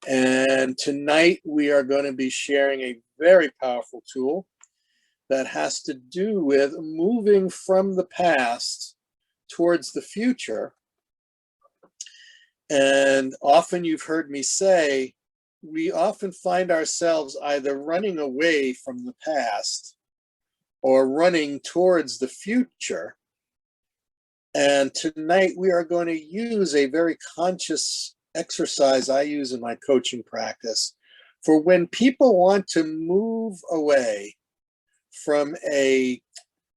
And tonight we are going to be sharing a very powerful tool that has to do with moving from the past towards the future. And often you've heard me say, we often find ourselves either running away from the past or running towards the future. And tonight we are going to use a very conscious exercise I use in my coaching practice for when people want to move away from a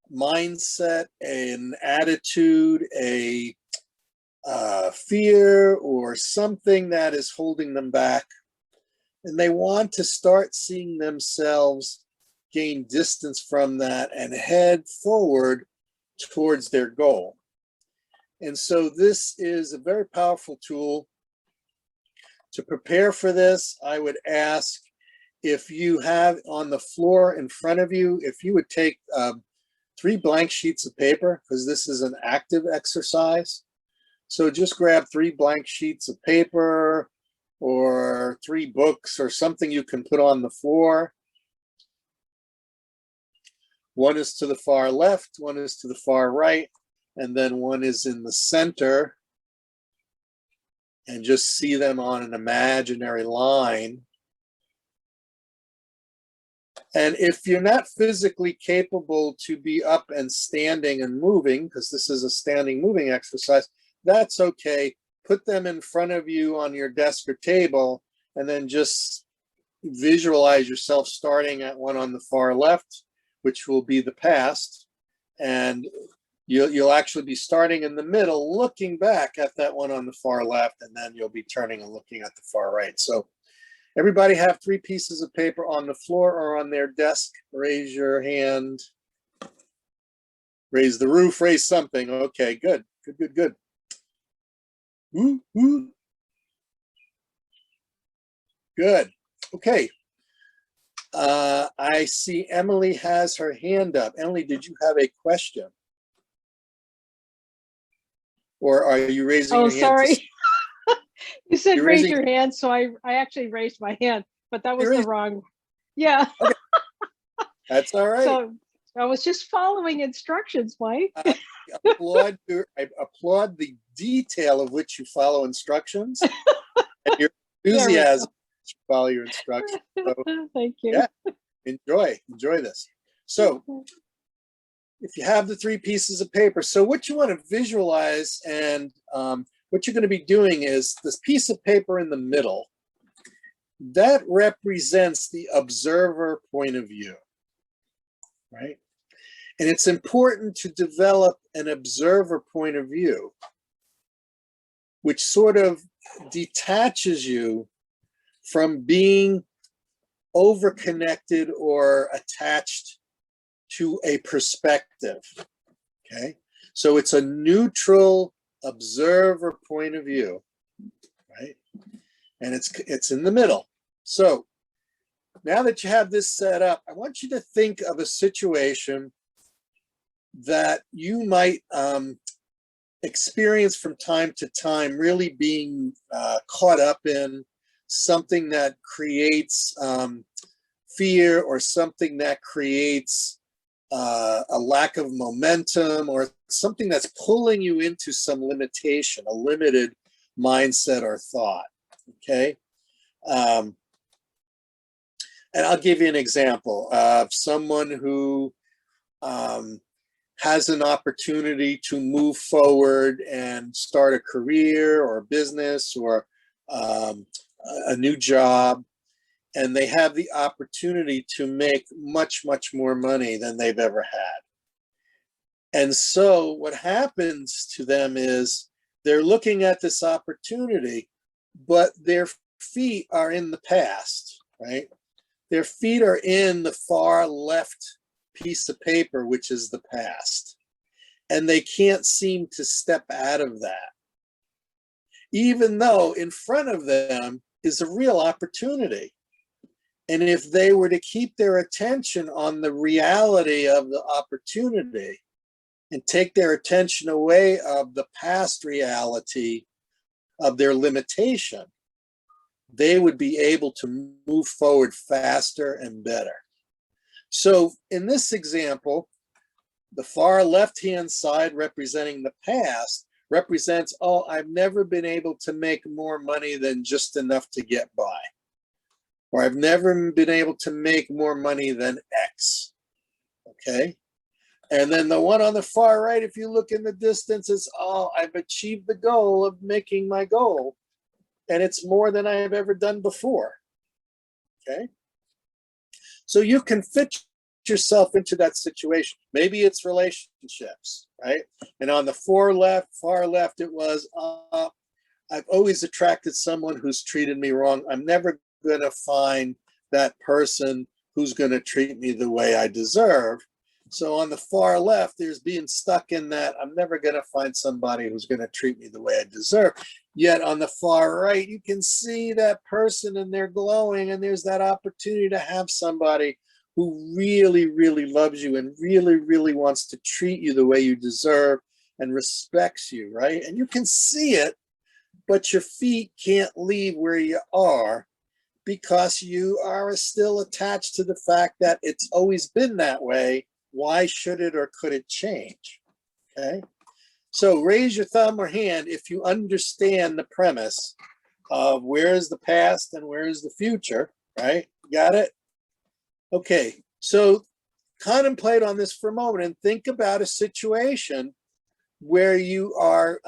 mindset, an attitude, a fear, or something that is holding them back. And they want to start seeing themselves gain distance from that and head forward towards their goal. And so this is a very powerful tool. To prepare for this, I would ask if you have on the floor in front of you, if you would take 3 blank sheets of paper, because this is an active exercise. So just grab 3 blank sheets of paper or 3 books or something you can put on the floor. One is to the far left, one is to the far right, and then one is in the center. And just see them on an imaginary line. And if you're not physically capable to be up and standing and moving, because this is a standing moving exercise, that's okay. Put them in front of you on your desk or table, and then just visualize yourself starting at one on the far left, which will be the past. And you'll actually be starting in the middle, looking back at that one on the far left, and then you'll be turning and looking at the far right. So everybody have 3 pieces of paper on the floor or on their desk. Raise your hand. Raise the roof, raise something. Okay, good, good, good, good. Woo, woo. Good, okay. I see Emily has her hand up. Emily, did you have a question? Or are you raising your hand? Oh, sorry. You said raise your hand, so I actually raised my hand, but that was the wrong. Yeah. Okay. That's all right. So I was just following instructions, Mike. I applaud the detail of which you follow instructions and your enthusiasm to follow your instructions. So, thank you. Yeah, enjoy this. So if you have the 3 pieces of paper, so what you want to visualize and what you're going to be doing is this piece of paper in the middle, that represents the observer point of view, right? And it's important to develop an observer point of view, which sort of detaches you from being overconnected or attached to a perspective, okay? So it's a neutral observer point of view, right? And it's in the middle. So now that you have this set up, I want you to think of a situation that you might experience from time to time, really being caught up in something that creates fear, or something that creates a lack of momentum, or something that's pulling you into some limitation, a limited mindset or thought, okay? And I'll give you an example of someone who has an opportunity to move forward and start a career or a business or a new job, and they have the opportunity to make much, much more money than they've ever had. And so what happens to them is they're looking at this opportunity, but their feet are in the past, right? Their feet are in the far left piece of paper, which is the past. And they can't seem to step out of that, even though in front of them is a real opportunity. And if they were to keep their attention on the reality of the opportunity and take their attention away of the past reality of their limitation, they would be able to move forward faster and better. So in this example, the far left-hand side representing the past represents, oh, I've never been able to make more money than just enough to get by. Or I've never been able to make more money than X, okay? And then the one on the far right, if you look in the distance, is, oh, I've achieved the goal of making my goal. And it's more than I have ever done before, okay? So you can fit yourself into that situation. Maybe it's relationships, right? And on the far left, it was, I've always attracted someone who's treated me wrong. I'm never going to find that person who's going to treat me the way I deserve. So on the far left, there's being stuck in that I'm never going to find somebody who's going to treat me the way I deserve. Yet on the far right, you can see that person and they're glowing, and there's that opportunity to have somebody who really, really loves you and really, really wants to treat you the way you deserve and respects you, right? And you can see it, but your feet can't leave where you are because you are still attached to the fact that it's always been that way. Why should it or could it change? Okay. So raise your thumb or hand if you understand the premise of where is the past and where is the future, right? Got it? Okay. So contemplate on this for a moment and think about a situation where you are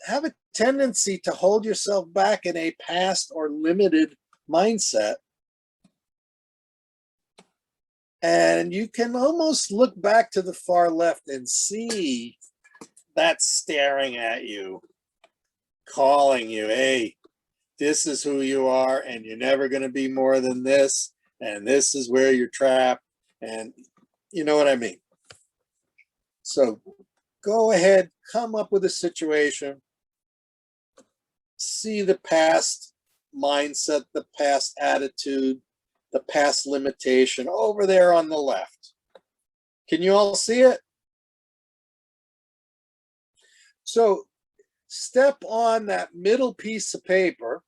have a tendency to hold yourself back in a past or limited mindset. And you can almost look back to the far left and see that staring at you, calling you, hey, this is who you are, and you're never going to be more than this, and this is where you're trapped, and you know what I mean. So go ahead, come up with a situation, see the past mindset, the past attitude, the past limitation over there on the left. Can you all see it? So step on that middle piece of paper.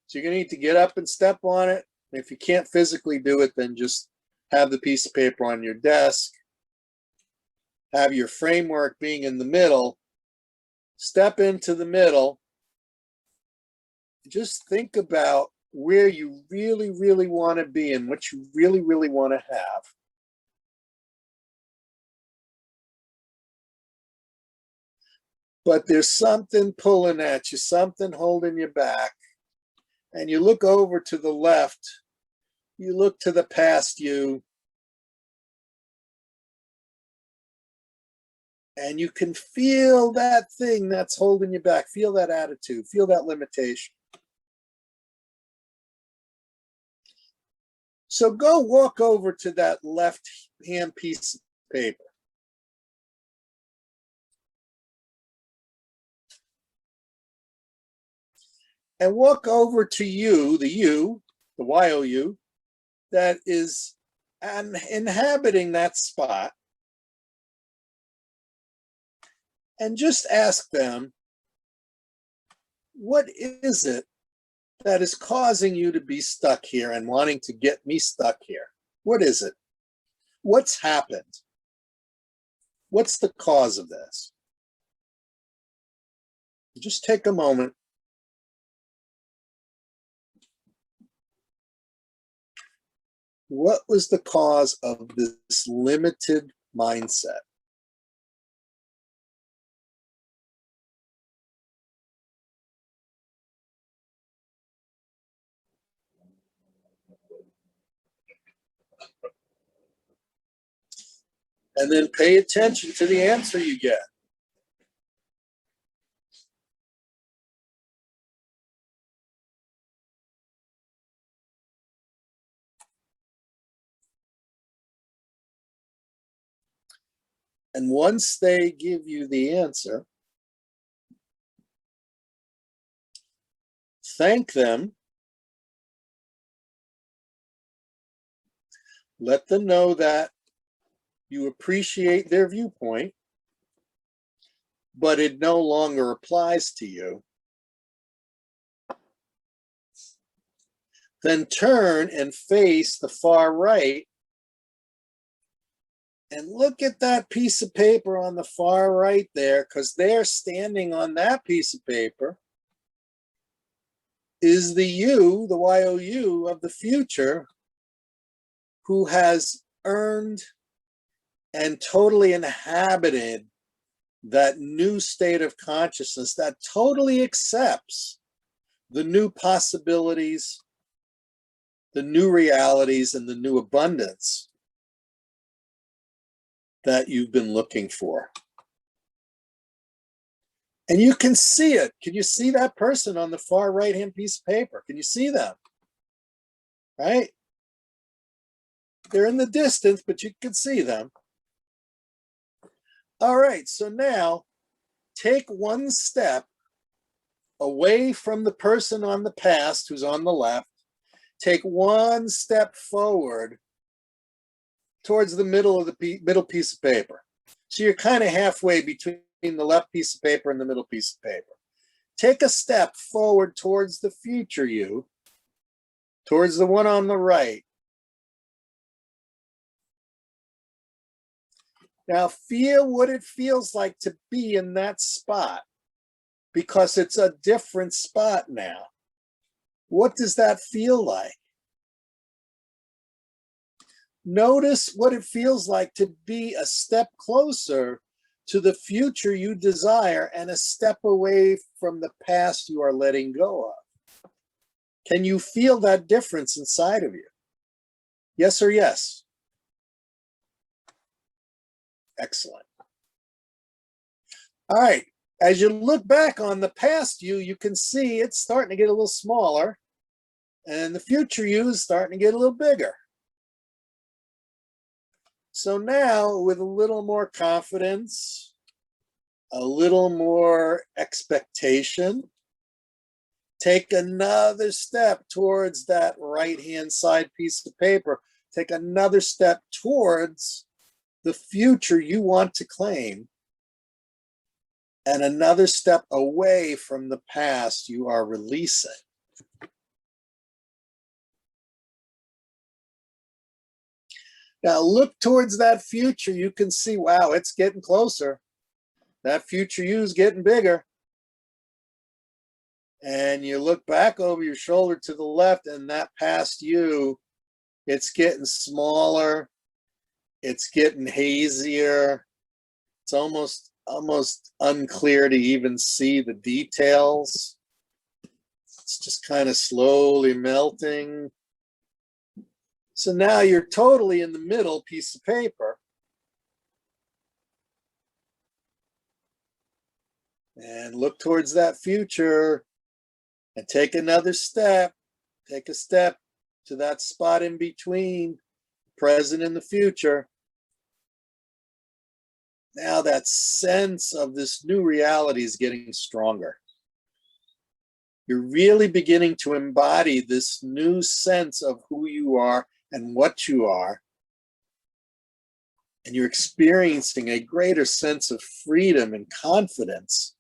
So you're going to need to get up and step on it. If you can't physically do it, then just have the piece of paper on your desk. Have your framework being in the middle. Step into the middle. Just think about where you really, really want to be and what you really, really want to have. But there's something pulling at you, something holding you back. And you look over to the left, you look to the past you, and you can feel that thing that's holding you back. Feel that attitude, feel that limitation. So go walk over to that left hand piece of paper. And walk over to you, the Y-O-U, that is inhabiting that spot. And just ask them, what is it that is causing you to be stuck here and wanting to get me stuck here? What is it? What's happened? What's the cause of this? Just take a moment. What was the cause of this limited mindset? And then pay attention to the answer you get. And once they give you the answer, thank them. Let them know that you appreciate their viewpoint, but it no longer applies to you. Then turn and face the far right and look at that piece of paper on the far right there, because there, standing on that piece of paper, is the you, the YOU of the future, who has earned and totally inhabited that new state of consciousness that totally accepts the new possibilities, the new realities, and the new abundance that you've been looking for. And you can see it. Can you see that person on the far right-hand piece of paper? Can you see them? Right? They're in the distance, but you can see them. All right, so now take one step away from the person on the past who's on the left. Take one step forward towards the middle of the middle piece of paper. So you're kind of halfway between the left piece of paper and the middle piece of paper. Take a step forward towards the future you, towards the one on the right. Now feel what it feels like to be in that spot, because it's a different spot now. What does that feel like? Notice what it feels like to be a step closer to the future you desire and a step away from the past you are letting go of. Can you feel that difference inside of you? Yes or yes? Excellent. All right. As you look back on the past you can see it's starting to get a little smaller, and the future you is starting to get a little bigger. So now, with a little more confidence, a little more expectation, take another step towards that right-hand side piece of paper. Take another step towards the future you want to claim, and another step away from the past you are releasing. Now look towards that future. You can see, wow, it's getting closer. That future you is getting bigger. And you look back over your shoulder to the left, and that past you, it's getting smaller. It's getting hazier. It's almost unclear to even see the details. It's just kind of slowly melting. So now you're totally in the middle piece of paper. And look towards that future and take another step. Take a step to that spot in between present and the future. Now that sense of this new reality is getting stronger. You're really beginning to embody this new sense of who you are and what you are. And you're experiencing a greater sense of freedom and confidence.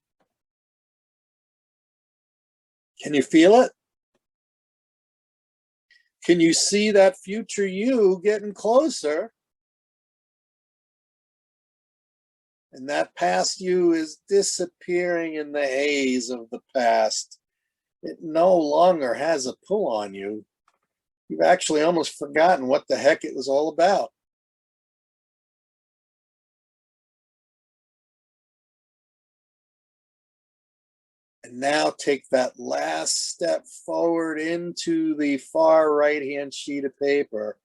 Can you feel it? Can you see that future you getting closer? And that past you is disappearing in the haze of the past. It no longer has a pull on you. You've actually almost forgotten what the heck it was all about. And now take that last step forward into the far right-hand sheet of paper.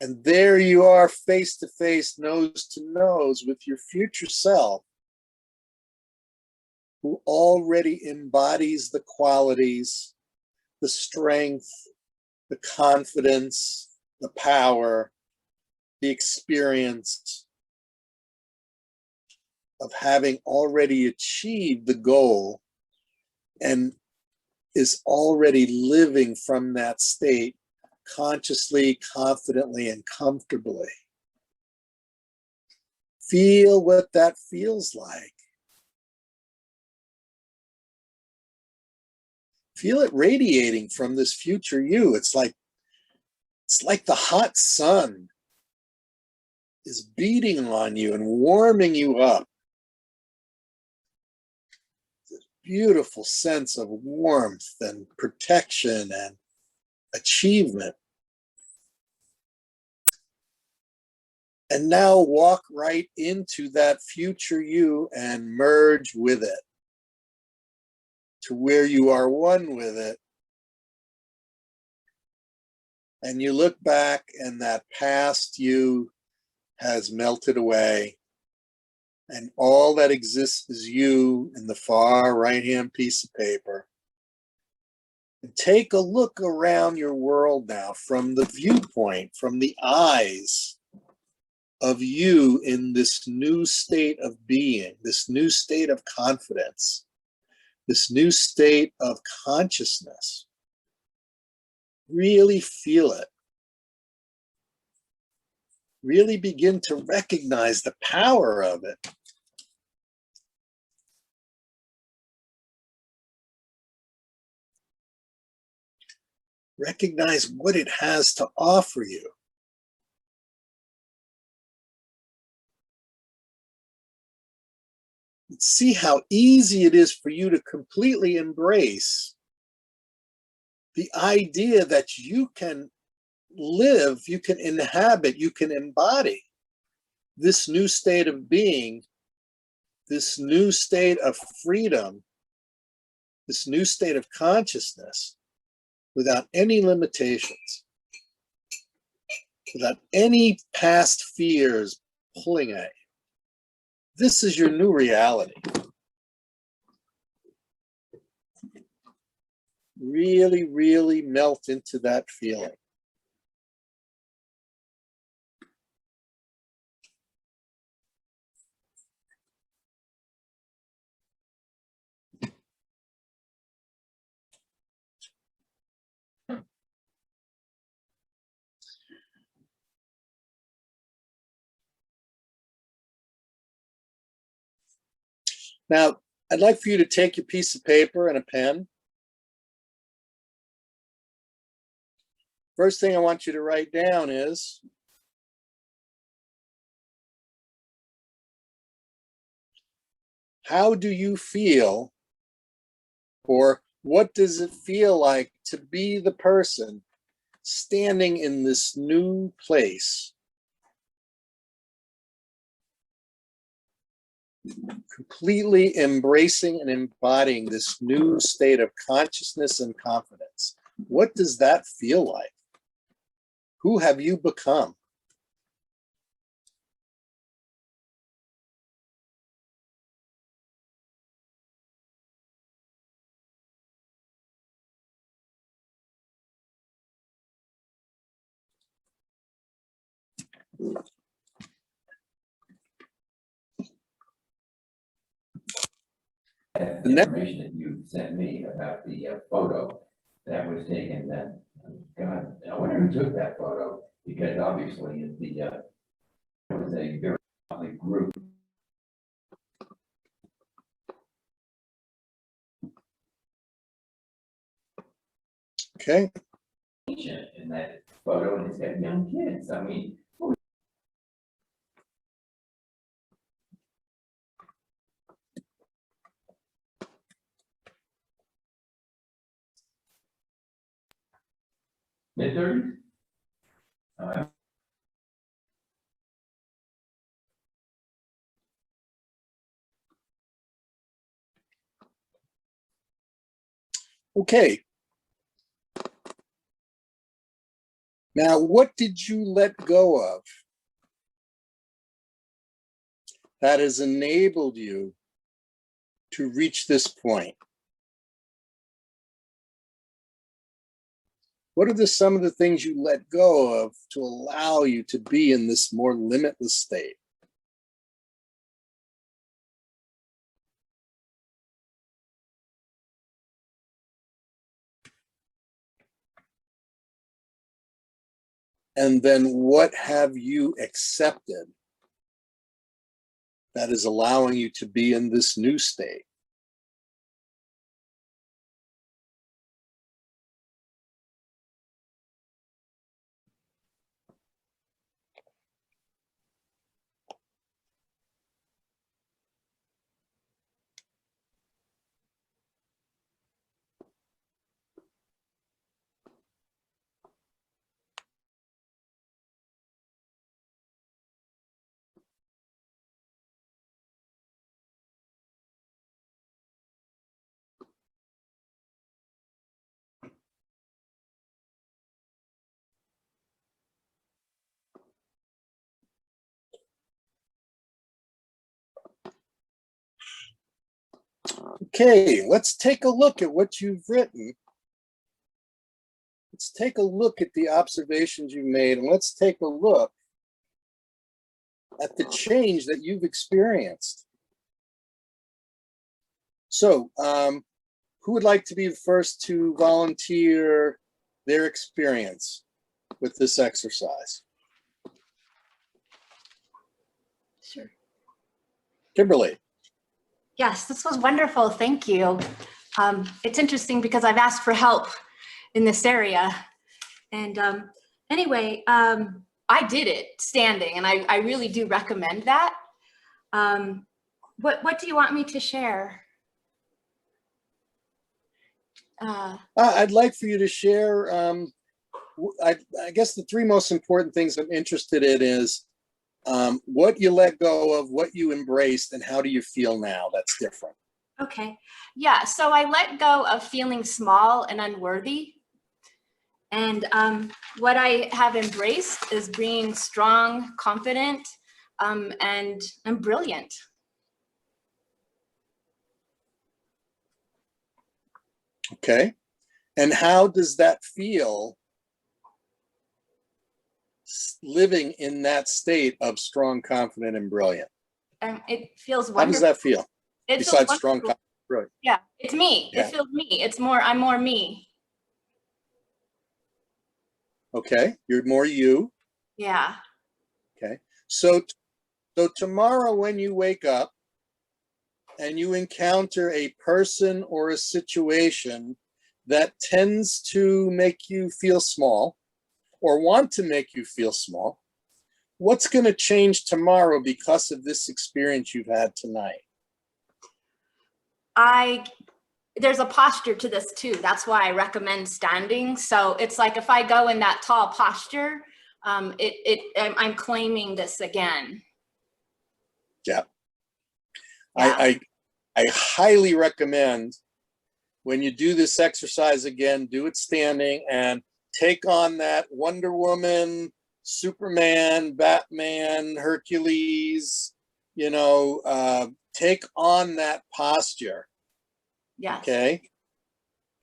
And there you are, face to face, nose to nose with your future self, who already embodies the qualities, the strength, the confidence, the power, the experience of having already achieved the goal and is already living from that state consciously, confidently, and comfortably. Feel what that feels like. Feel it radiating from this future you. It's like the hot sun is beating on you and warming you up. This beautiful sense of warmth and protection and achievement. And now walk right into that future you and merge with it to where you are one with it. And you look back and that past you has melted away. And all that exists is you in the far right-hand piece of paper. And take a look around your world now from the viewpoint, from the eyes of you in this new state of being, this new state of confidence, this new state of consciousness. Really feel it. Really begin to recognize the power of it. Recognize what it has to offer you. See how easy it is for you to completely embrace the idea that you can live, you can inhabit, you can embody this new state of being, this new state of freedom, this new state of consciousness without any limitations, without any past fears pulling at you. This is your new reality. Really, really melt into that feeling. Now, I'd like for you to take your piece of paper and a pen. First thing I want you to write down is, how do you feel, or what does it feel like to be the person standing in this new place? Completely embracing and embodying this new state of consciousness and confidence. What does that feel like? Who have you become? The information that you sent me about the photo that was taken, then, God, I wonder who took that photo, because obviously it was a very public group. Okay. In that photo, and it's got young kids. I mean, mid-30s? Okay. Now, what did you let go of that has enabled you to reach this point? What are some of the things you let go of to allow you to be in this more limitless state? And then what have you accepted that is allowing you to be in this new state? Okay, let's take a look at what you've written. Let's take a look at the observations you made, and let's take a look at the change that you've experienced. So, who would like to be the first to volunteer their experience with this exercise? Sure. Kimberly. Yes, this was wonderful. Thank you. It's interesting because I've asked for help in this area. And anyway, I did it standing, and I really do recommend that. What do you want me to share? I'd like for you to share, I guess the three most important things I'm interested in is what you let go of, what you embraced, and how do you feel now that's different? Okay. Yeah, so I let go of feeling small and unworthy. And what I have embraced is being strong, confident, and brilliant. Okay. And how does that feel living in that state of strong, confident, and brilliant? It feels wonderful. How does that feel? It Besides feels strong, wonderful. confident, brilliant. Yeah, it's me. Yeah. It feels me. It's more, I'm more me. Okay. You're more you. Yeah. Okay. So tomorrow when you wake up and you encounter a person or a situation that tends to make you feel small or want to make you feel small, what's going to change tomorrow because of this experience you've had tonight? There's a posture to this too. That's why I recommend standing. So it's like if I go in that tall posture, I'm claiming this again. Yeah. Yeah. I highly recommend when you do this exercise again, do it standing and take on that Wonder Woman, Superman, Batman, Hercules, take on that posture. Yes. Okay.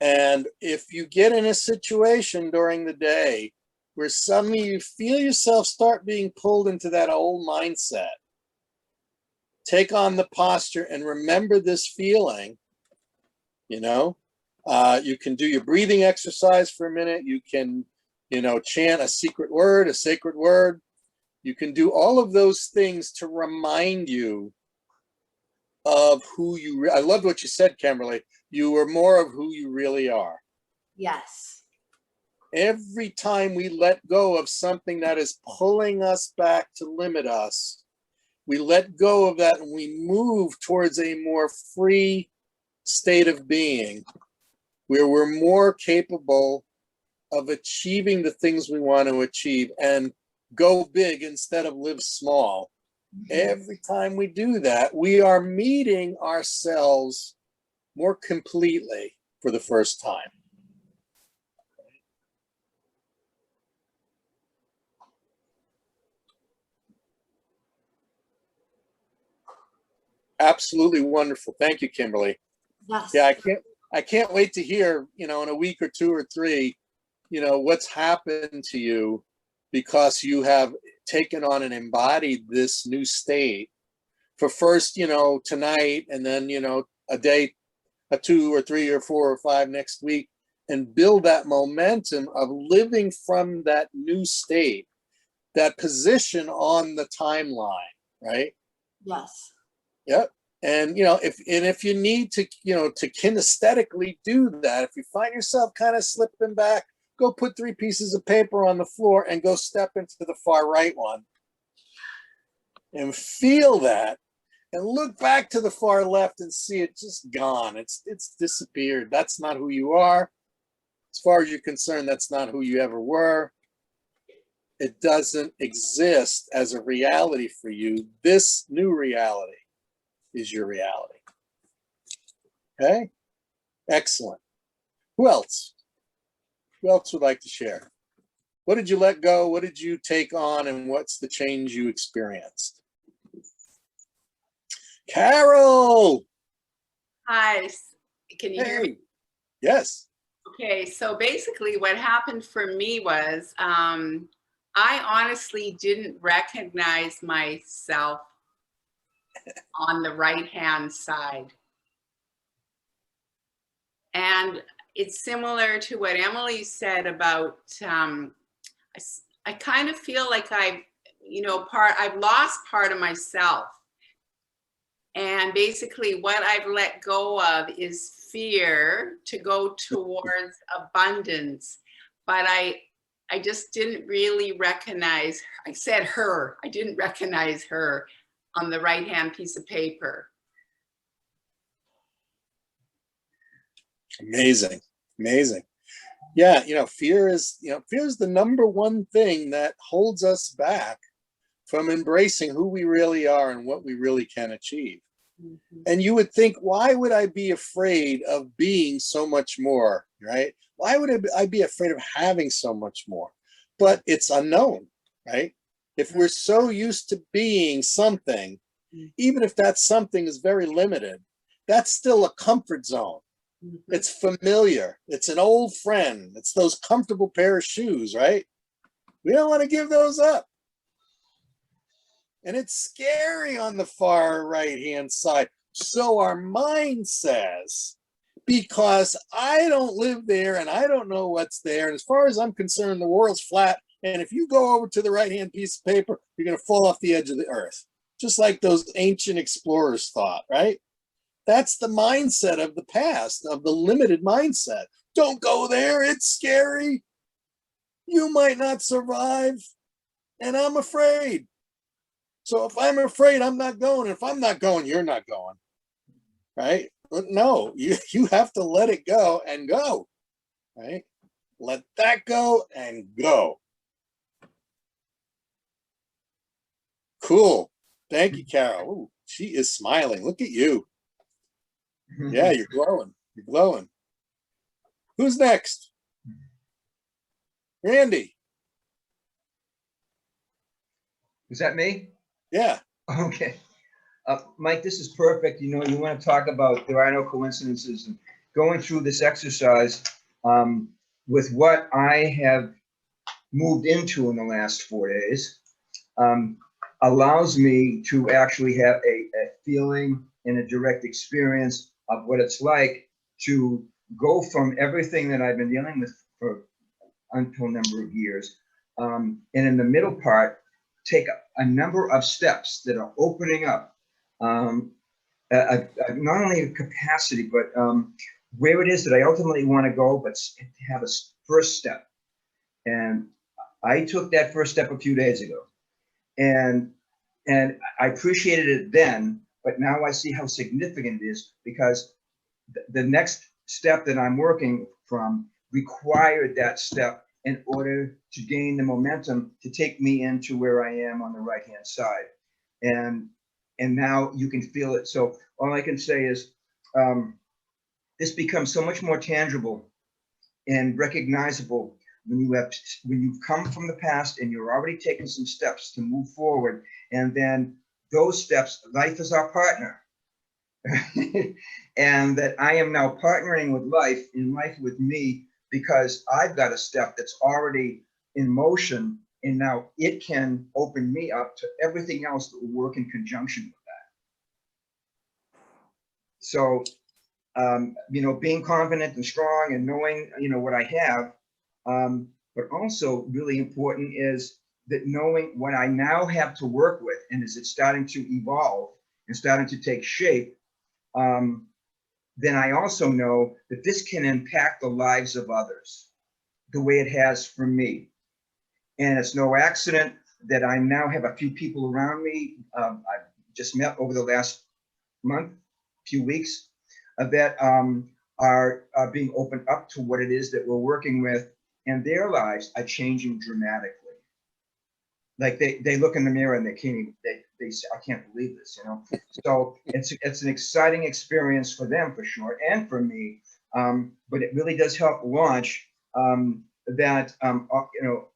And if you get in a situation during the day where suddenly you feel yourself start being pulled into that old mindset, take on the posture and remember this feeling. You can do your breathing exercise for a minute. You can, chant a secret word, a sacred word. You can do all of those things to remind you of who you, I loved what you said, Kimberly. You are more of who you really are. Yes. Every time we let go of something that is pulling us back to limit us, we let go of that and we move towards a more free state of being where we're more capable of achieving the things we want to achieve and go big instead of live small. Every time we do that, we are meeting ourselves more completely for the first time. Absolutely wonderful. Thank you, Kimberly. Yes. Yeah, I can't wait to hear, in a week or two or three, what's happened to you because you have taken on and embodied this new state for first, tonight, and then, a day, a 2 or 3 or 4 or 5 next week, and build that momentum of living from that new state, that position on the timeline, right? Yes. Yep. And if you need to, to kinesthetically do that, if you find yourself kind of slipping back, go put 3 pieces of paper on the floor and go step into the far right one and feel that, and look back to the far left and see it just gone. It's disappeared. That's not who you are. As far as you're concerned, that's not who you ever were. It doesn't exist as a reality for you. This new reality is your reality. Okay? Excellent. Who else? Who else would like to share? What did you let go? What did you take on? And what's the change you experienced? Carol! Hi, can you hear me? Hey, yes. Okay, so basically what happened for me was I honestly didn't recognize myself on the right-hand side. And it's similar to what Emily said about, I kind of feel like I've lost part of myself. And basically what I've let go of is fear to go towards abundance. But I just didn't really recognize, I said her, I didn't recognize her on the right-hand piece of paper. Amazing. Amazing. Yeah, fear is the number one thing that holds us back from embracing who we really are and what we really can achieve. Mm-hmm. And you would think, why would I be afraid of being so much more, right? Why would I be afraid of having so much more? But it's unknown, right? If we're so used to being something, even if that something is very limited, that's still a comfort zone. Mm-hmm. It's familiar. It's an old friend. It's those comfortable pair of shoes, right? We don't want to give those up. And it's scary on the far right-hand side. So our mind says, because I don't live there and I don't know what's there. And as far as I'm concerned, the world's flat. And if you go over to the right-hand piece of paper, you're going to fall off the edge of the earth. Just like those ancient explorers thought, right? That's the mindset of the past, of the limited mindset. Don't go there. It's scary. You might not survive. And I'm afraid. So if I'm afraid, I'm not going. If I'm not going, you're not going, right? But no, you have to let it go and go, right? Let that go and go. Cool. Thank you, Carol. Ooh, she is smiling. Look at you. Yeah, you're glowing. You're glowing. Who's next? Randy. Is that me? Yeah. Okay. Mike, this is perfect. You want to talk about there are no coincidences, and going through this exercise with what I have moved into in the last 4 days allows me to actually have a feeling and a direct experience of what it's like to go from everything that I've been dealing with for until a number of years. And in the middle part, take a number of steps that are opening up not only a capacity, but where it is that I ultimately want to go, but to have a first step. And I took that first step a few days ago. And I appreciated it then, but now I see how significant it is, because the next step that I'm working from required that step in order to gain the momentum to take me into where I am on the right-hand side. And now you can feel it. So all I can say is this becomes so much more tangible and recognizable when you've come from the past and you're already taking some steps to move forward. And then those steps, life is our partner. And that I am now partnering with life, in life with me, because I've got a step that's already in motion, and now it can open me up to everything else that will work in conjunction with that. So, being confident and strong and knowing, what I have, but also really important is that knowing what I now have to work with, and as it's starting to evolve and starting to take shape, then I also know that this can impact the lives of others the way it has for me. And it's no accident that I now have a few people around me I've just met over the last few weeks, that are being opened up to what it is that we're working with, and their lives are changing dramatically. Like they look in the mirror and they can't even, they say, I can't believe this, So it's an exciting experience for them, for sure, and for me. But it really does help launch that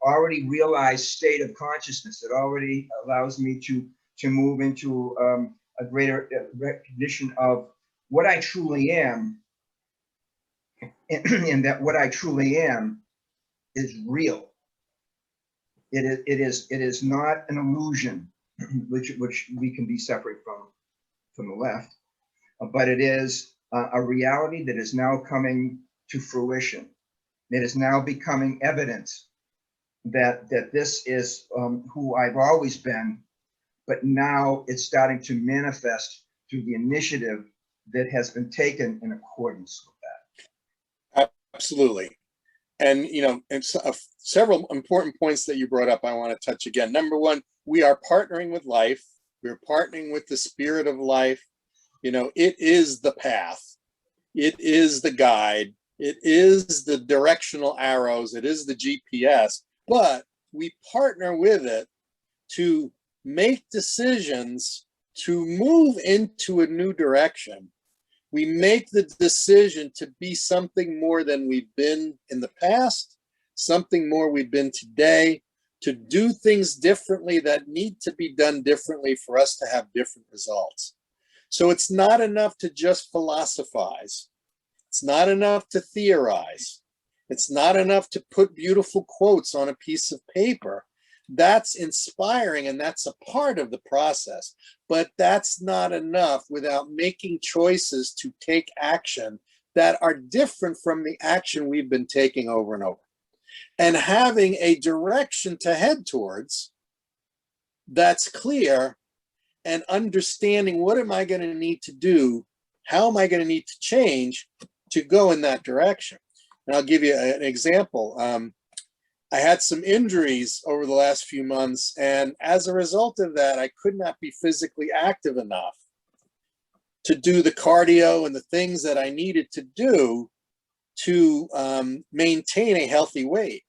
already realized state of consciousness. It already allows me to move into a greater recognition of what I truly am, and that what I truly am is real. It is not an illusion, which we can be separate from the left, but it is a reality that is now coming to fruition. It is now becoming evidence that this is who I've always been, but now it's starting to manifest through the initiative that has been taken in accordance with that. Absolutely. And, you know, it's several important points that you brought up I want to touch again. Number one, we are partnering with life. We're partnering with the spirit of life. You know, it is the path. It is the guide. It is the directional arrows. It is the GPS. But we partner with it to make decisions to move into a new direction. We make the decision to be something more than we've been in the past, something more we've been today, to do things differently that need to be done differently for us to have different results. So it's not enough to just philosophize. It's not enough to theorize. It's not enough to put beautiful quotes on a piece of paper. That's inspiring and that's a part of the process, but that's not enough without making choices to take action that are different from the action we've been taking over and over, and having a direction to head towards that's clear, and understanding what am I going to need to do, how am I going to need to change to go in that direction. And I'll give you an example. I had some injuries over the last few months, and as a result of that, I could not be physically active enough to do the cardio and the things that I needed to do to maintain a healthy weight.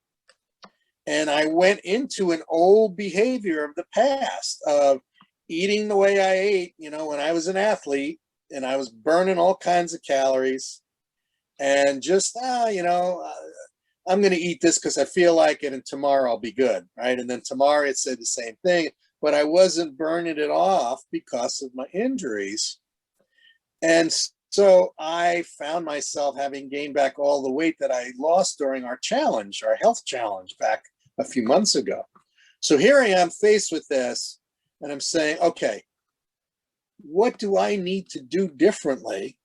And I went into an old behavior of the past of eating the way I ate, you know, when I was an athlete, and I was burning all kinds of calories, and just, I'm going to eat this because I feel like it, and tomorrow I'll be good, right? And then tomorrow it said the same thing, but I wasn't burning it off because of my injuries. And so I found myself having gained back all the weight that I lost during our challenge, our health challenge back a few months ago. So here I am faced with this, and I'm saying, okay, what do I need to do differently,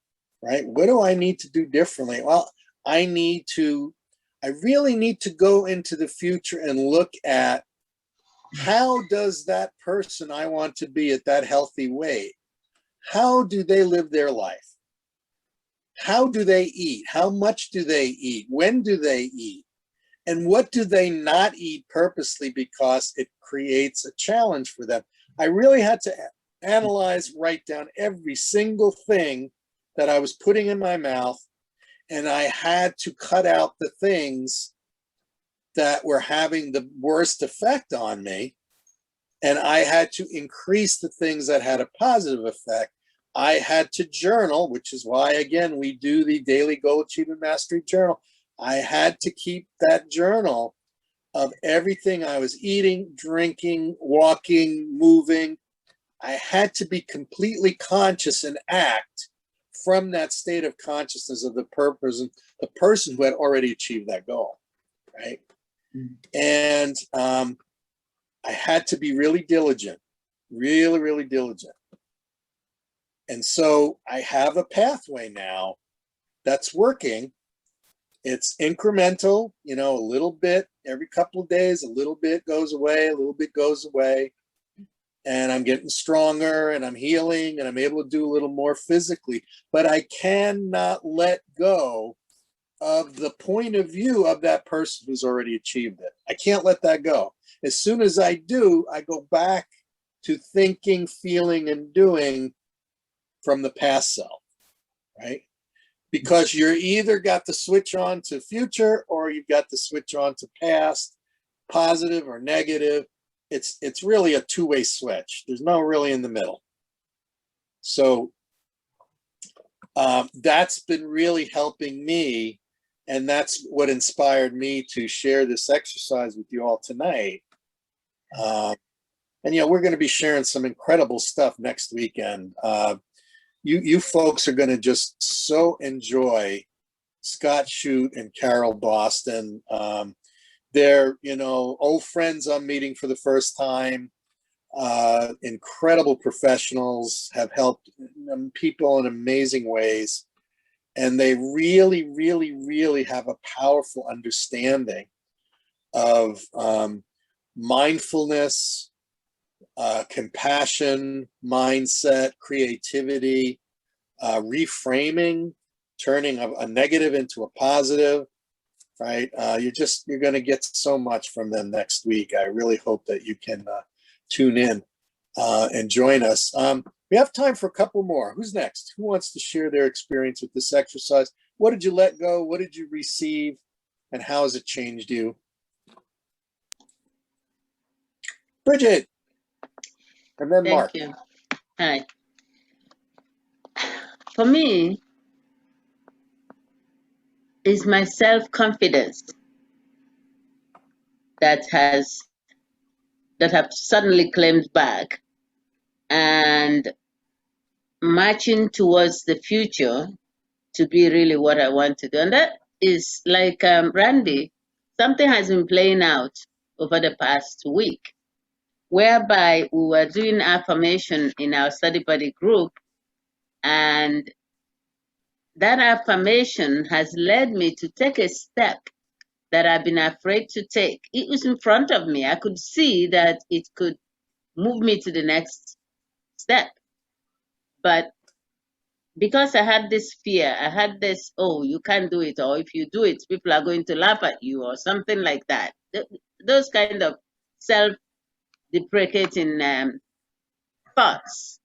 right? What do I need to do differently? Well, I really need to go into the future and look at how does that person I want to be at that healthy weight, how do they live their life? How do they eat? How much do they eat? When do they eat? And what do they not eat purposely because it creates a challenge for them? I really had to analyze, write down every single thing that I was putting in my mouth, and I had to cut out the things that were having the worst effect on me, and I had to increase the things that had a positive effect. I had to journal, which is why, again, we do the daily Goal Achievement Mastery Journal. I had to keep that journal of everything I was eating, drinking, walking, moving. I had to be completely conscious and act from that state of consciousness of the person who had already achieved that goal, right? Mm-hmm. And I had to be really diligent, really, really diligent. And so I have a pathway now that's working. It's incremental, a little bit every couple of days, a little bit goes away, a little bit goes away. And I'm getting stronger, and I'm healing, and I'm able to do a little more physically. But I cannot let go of the point of view of that person who's already achieved it. I can't let that go. As soon as I do, I go back to thinking, feeling, and doing from the past self, right? Because you're either got the switch on to future, or you've got the switch on to past, positive or negative. It's really a two-way switch. There's no really in the middle. So that's been really helping me, and that's what inspired me to share this exercise with you all tonight. And we're going to be sharing some incredible stuff next weekend. you folks are going to just so enjoy Scott Shute and Carol Boston. They're, old friends I'm meeting for the first time. Incredible professionals, have helped people in amazing ways. And they really, really, really have a powerful understanding of mindfulness, compassion, mindset, creativity, reframing, turning a negative into a positive, right? You're going to get so much from them next week. I really hope that you can tune in and join us. We have time for a couple more. Who's next? Who wants to share their experience with this exercise? What did you let go? What did you receive? And how has it changed you? Bridget. And then Mark. Thank you. Hi. For me, it's my self-confidence that have suddenly claimed back, and marching towards the future to be really what I want to do. And that is like Randy, something has been playing out over the past week, whereby we were doing affirmation in our study buddy group, and that affirmation has led me to take a step that I've been afraid to take. It was in front of me. I could see that it could move me to the next step. But because I had this fear, I had this, oh, you can't do it, or if you do it, people are going to laugh at you, or something like that. Those kind of self-deprecating thoughts.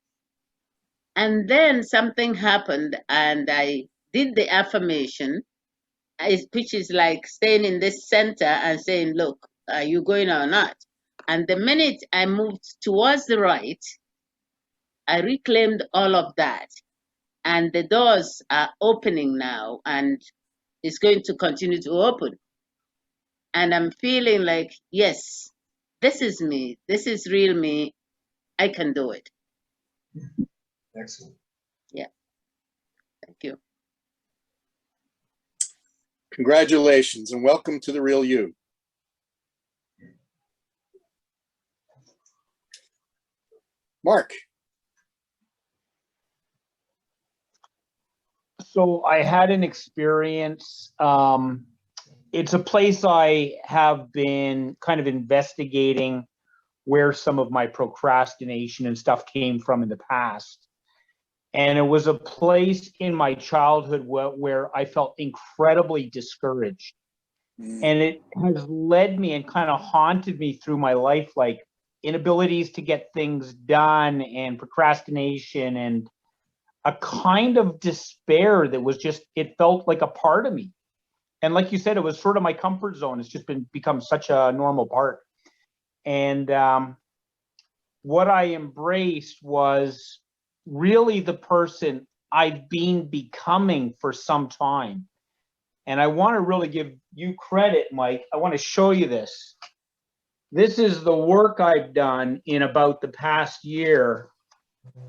And then something happened, and I did the affirmation, which is like staying in this center and saying, look, are you going or not? And the minute I moved towards the right, I reclaimed all of that. And the doors are opening now, and it's going to continue to open. And I'm feeling like, yes, this is me. This is real me. I can do it. Excellent. Yeah. Thank you. Congratulations and welcome to the real you. Mark. So I had an experience. It's a place I have been kind of investigating where some of my procrastination and stuff came from in the past. And it was a place in my childhood where I felt incredibly discouraged. And it has led me and kind of haunted me through my life, like inabilities to get things done and procrastination and a kind of despair that was just, it felt like a part of me. And like you said, it was sort of my comfort zone. It's just become such a normal part. And what I embraced was really the person I've been becoming for some time. And I want to really give you credit, Mike. I want to show you this. This is the work I've done in about the past year.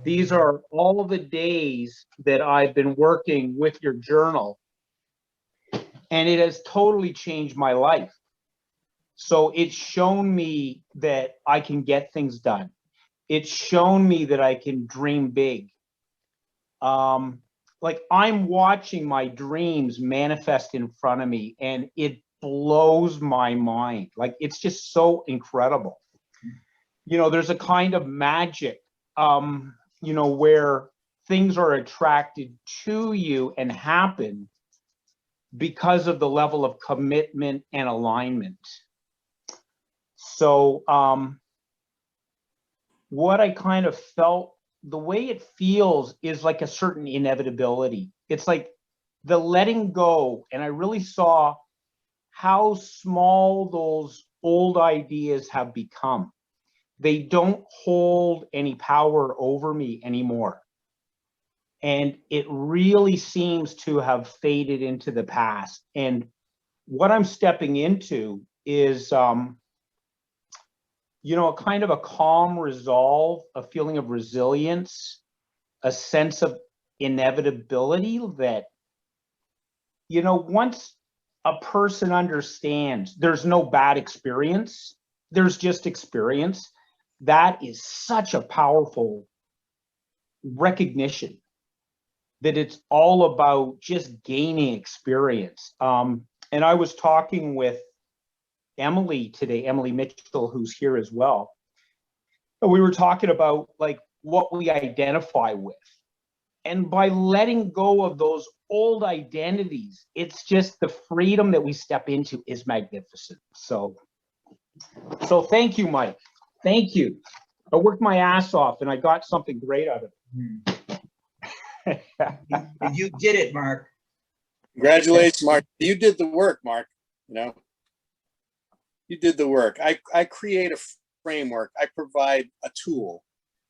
These are all the days that I've been working with your journal. And it has totally changed my life. So it's shown me that I can get things done. It's shown me that I can dream big. Like I'm watching my dreams manifest in front of me, and it blows my mind. Like it's just so incredible. You know, there's a kind of magic, you know, where things are attracted to you and happen because of the level of commitment and alignment. So what I kind of felt, the way it feels is like a certain inevitability. It's like the letting go. And I really saw how small those old ideas have become. They don't hold any power over me anymore. And it really seems to have faded into the past. And what I'm stepping into is, you know, a kind of a calm resolve, a feeling of resilience, a sense of inevitability that, you know, once a person understands there's no bad experience, there's just experience, that is such a powerful recognition that it's all about just gaining experience. And I was talking with Emily today, Emily Mitchell, who's here as well. And we were talking about like what we identify with. And by letting go of those old identities, it's just the freedom that we step into is magnificent. So thank you, Mike. Thank you. I worked my ass off and I got something great out of it. You did it, Mark. Congratulations, Mark. You did the work, Mark. You know, you did the work. I create a framework. I provide a tool,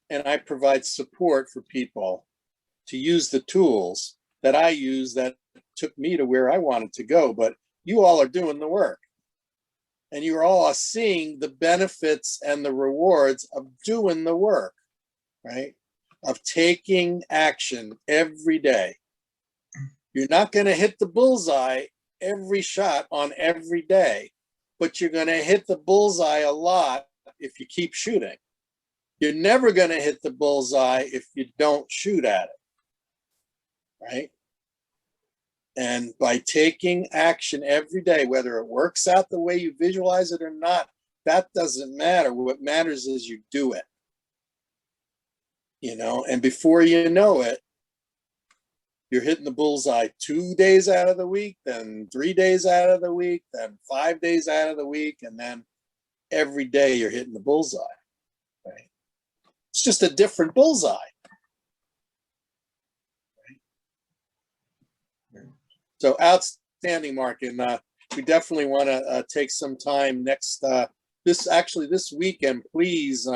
and I provide support for people to use the tools that I use that took me to where I wanted to go. But you all are doing the work, and you're all seeing the benefits and the rewards of doing the work, right? Of taking action every day. You're not going to hit the bullseye every shot on every day, but you're going to hit the bullseye a lot if you keep shooting. You're never going to hit the bullseye if you don't shoot at it, right? And by taking action every day, whether it works out the way you visualize it or not, that doesn't matter. What matters is you do it. You know, and before you know it, you're hitting the bullseye 2 days out of the week, then 3 days out of the week, then 5 days out of the week, and then every day you're hitting the bullseye, right? It's just a different bullseye. Right? So outstanding, Mark, and we definitely want to take some time next, this weekend, please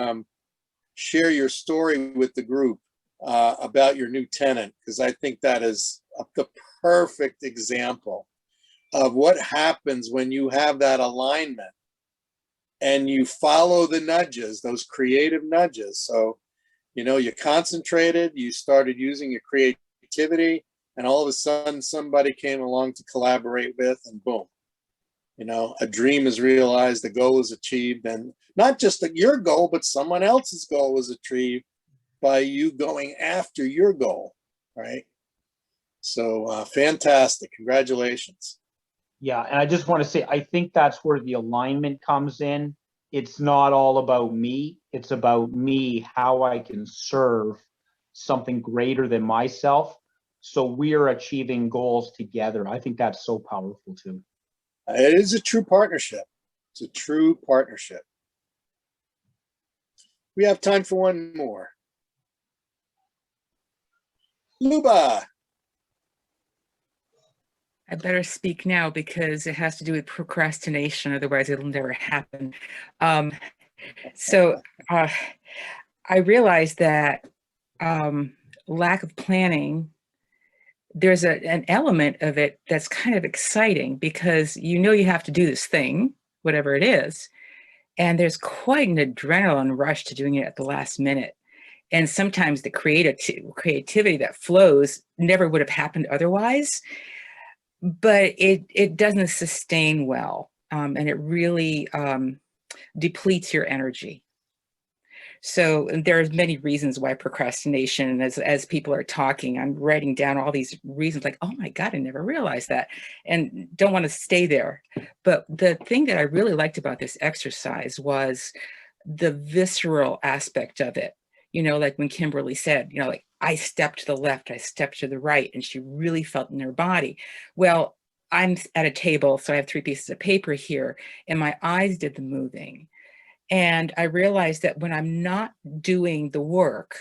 share your story with the group about your new tenant, because I think that is the perfect example of what happens when you have that alignment and you follow the nudges, those creative nudges. So, you know, you concentrated, you started using your creativity, and all of a sudden somebody came along to collaborate with, and boom, you know, a dream is realized, the goal is achieved, and not just your goal, but someone else's goal was achieved by you going after your goal, right? So fantastic, congratulations. Yeah, and I just want to say, I think that's where the alignment comes in. It's not all about me, it's about me, how I can serve something greater than myself. So we're achieving goals together. I think that's so powerful too. It is a true partnership. It's a true partnership. We have time for one more. Luba. I better speak now because it has to do with procrastination. Otherwise, it'll never happen. So I realized that lack of planning, there's an element of it that's kind of exciting because you know you have to do this thing, whatever it is, and there's quite an adrenaline rush to doing it at the last minute. And sometimes the creativity that flows never would have happened otherwise, but it doesn't sustain well, and it really depletes your energy. So there's many reasons why procrastination, as people are talking, I'm writing down all these reasons like, oh my God, I never realized that, and don't want to stay there. But the thing that I really liked about this exercise was the visceral aspect of it. You know, like when Kimberly said, you know, like I stepped to the left, I stepped to the right, and she really felt in her body. Well, I'm at a table, so I have 3 pieces of paper here, and my eyes did the moving. And I realized that when I'm not doing the work,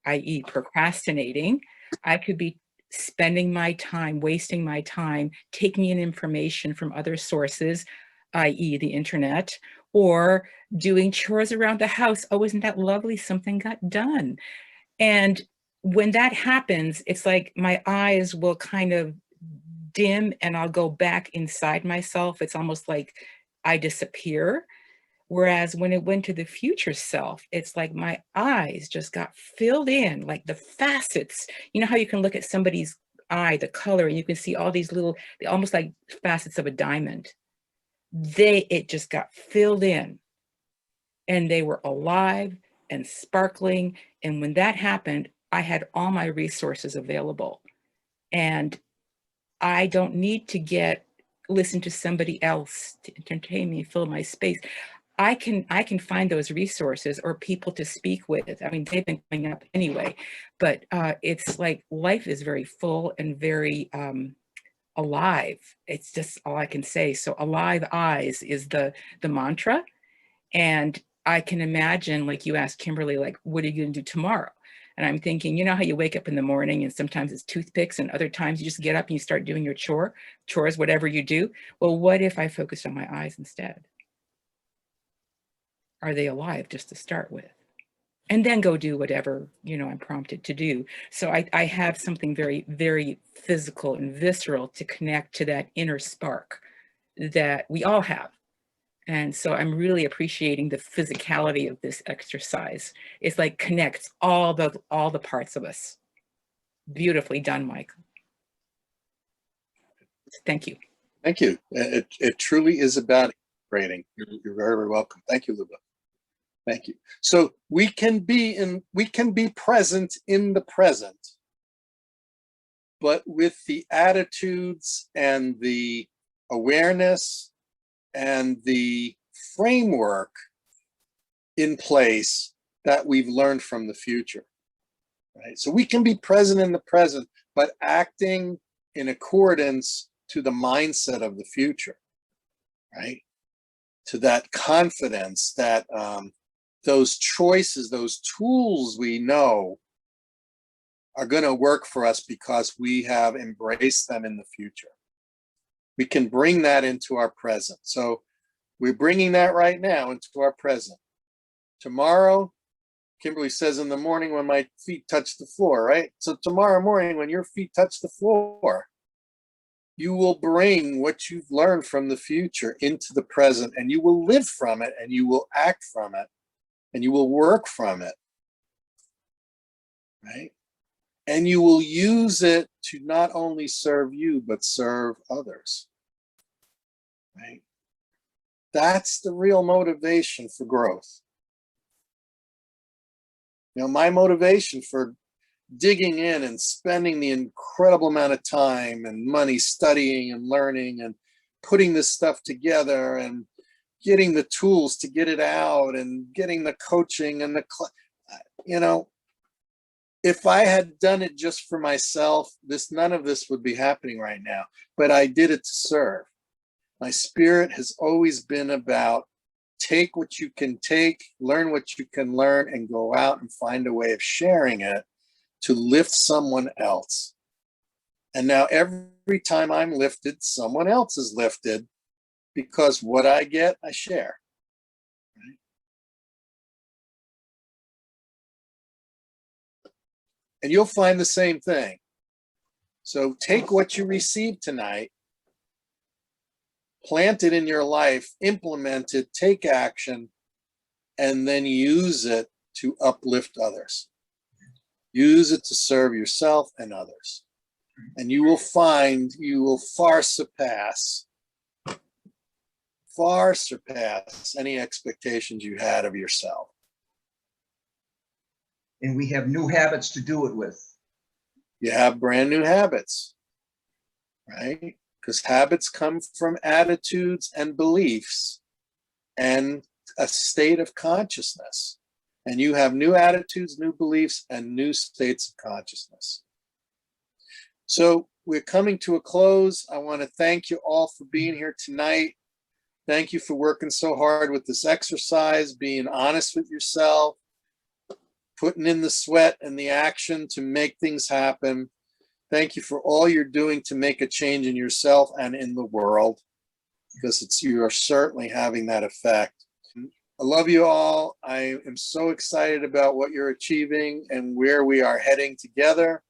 i.e. procrastinating, I could be spending my time, wasting my time, taking in information from other sources, i.e. the internet, or doing chores around the house. Oh, isn't that lovely? Something got done. And when that happens, it's like my eyes will kind of dim and I'll go back inside myself. It's almost like I disappear. Whereas when it went to the future self, it's like my eyes just got filled in, like the facets. You know how you can look at somebody's eye, the color, and you can see all these little, almost like facets of a diamond. It just got filled in, and they were alive and sparkling. And when that happened, I had all my resources available. And I don't need to listen to somebody else to entertain me, fill my space. I can find those resources or people to speak with. I mean, they've been coming up anyway, but it's like life is very full and very alive. It's just all I can say. So alive eyes is the mantra. And I can imagine, like you asked Kimberly, like, what are you going to do tomorrow? And I'm thinking, you know how you wake up in the morning and sometimes it's toothpicks and other times you just get up and you start doing your chores, whatever you do. Well, what if I focused on my eyes instead? Are they alive just to start with? And then go do whatever, I'm prompted to do. So I have something very, very physical and visceral to connect to that inner spark that we all have. And so I'm really appreciating the physicality of this exercise. It's like connects all the parts of us. Beautifully done, Mike. Thank you. Thank you. It truly is about integrating. You're very, very welcome. Thank you, Luba. Thank you. So we can be present in the present, but with the attitudes and the awareness and the framework in place that we've learned from the future, right? So we can be present in the present, but acting in accordance to the mindset of the future, right? To that confidence that those choices, those tools we know are going to work for us because we have embraced them in the future. We can bring that into our present. So we're bringing that right now into our present. Tomorrow, Kimberly says in the morning when my feet touch the floor, right? So tomorrow morning when your feet touch the floor, you will bring what you've learned from the future into the present, and you will live from it, and you will act from it, and you will work from it, right? And you will use it to not only serve you, but serve others, right? That's the real motivation for growth. My motivation for digging in and spending the incredible amount of time and money studying and learning and putting this stuff together and getting the tools to get it out and getting the coaching and if I had done it just for myself, none of this would be happening right now, but I did it to serve. My spirit has always been about take what you can take, learn what you can learn, and go out and find a way of sharing it to lift someone else. And now every time I'm lifted, someone else is lifted, because what I get, I share. Right? And you'll find the same thing. So take what you received tonight, plant it in your life, implement it, take action, and then use it to uplift others. Use it to serve yourself and others. And you will find you will far surpass any expectations you had of yourself. And we have new habits to do it with. You have brand new habits, right? Because habits come from attitudes and beliefs and a state of consciousness. And you have new attitudes, new beliefs, and new states of consciousness. So we're coming to a close. I want to thank you all for being here tonight. Thank you for working so hard with this exercise, being honest with yourself, putting in the sweat and the action to make things happen. Thank you for all you're doing to make a change in yourself and in the world, because you are certainly having that effect. I love you all. I am so excited about what you're achieving and where we are heading together.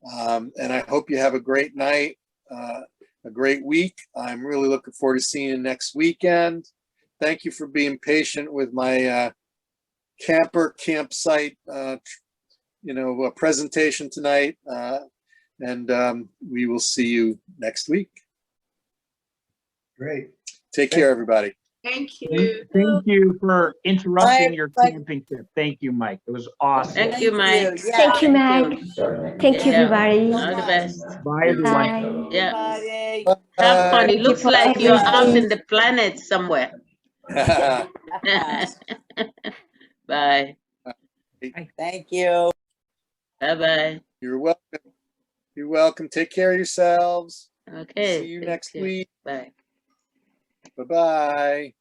And I hope you have a great night, a great week. I'm really looking forward to seeing you next weekend. thank you for being patient with my campsite, presentation tonight. And we will see you next week. Great. Take care, everybody. Thank you. Thank you for interrupting Bye, your Mike. camping trip. Thank you, Mike. It was awesome. Thank you, Mike. Yeah. Thank you, Mike. Thank you, Yeah. everybody. All the best. Bye, everyone. Bye. Yeah. Everybody. Have fun. It Thank you looks for like you're out everything. in the planet somewhere. Bye. Thank you. Bye-bye. You're welcome. You're welcome. Take care of yourselves. Okay. See you take next care. week. Bye. Bye-bye.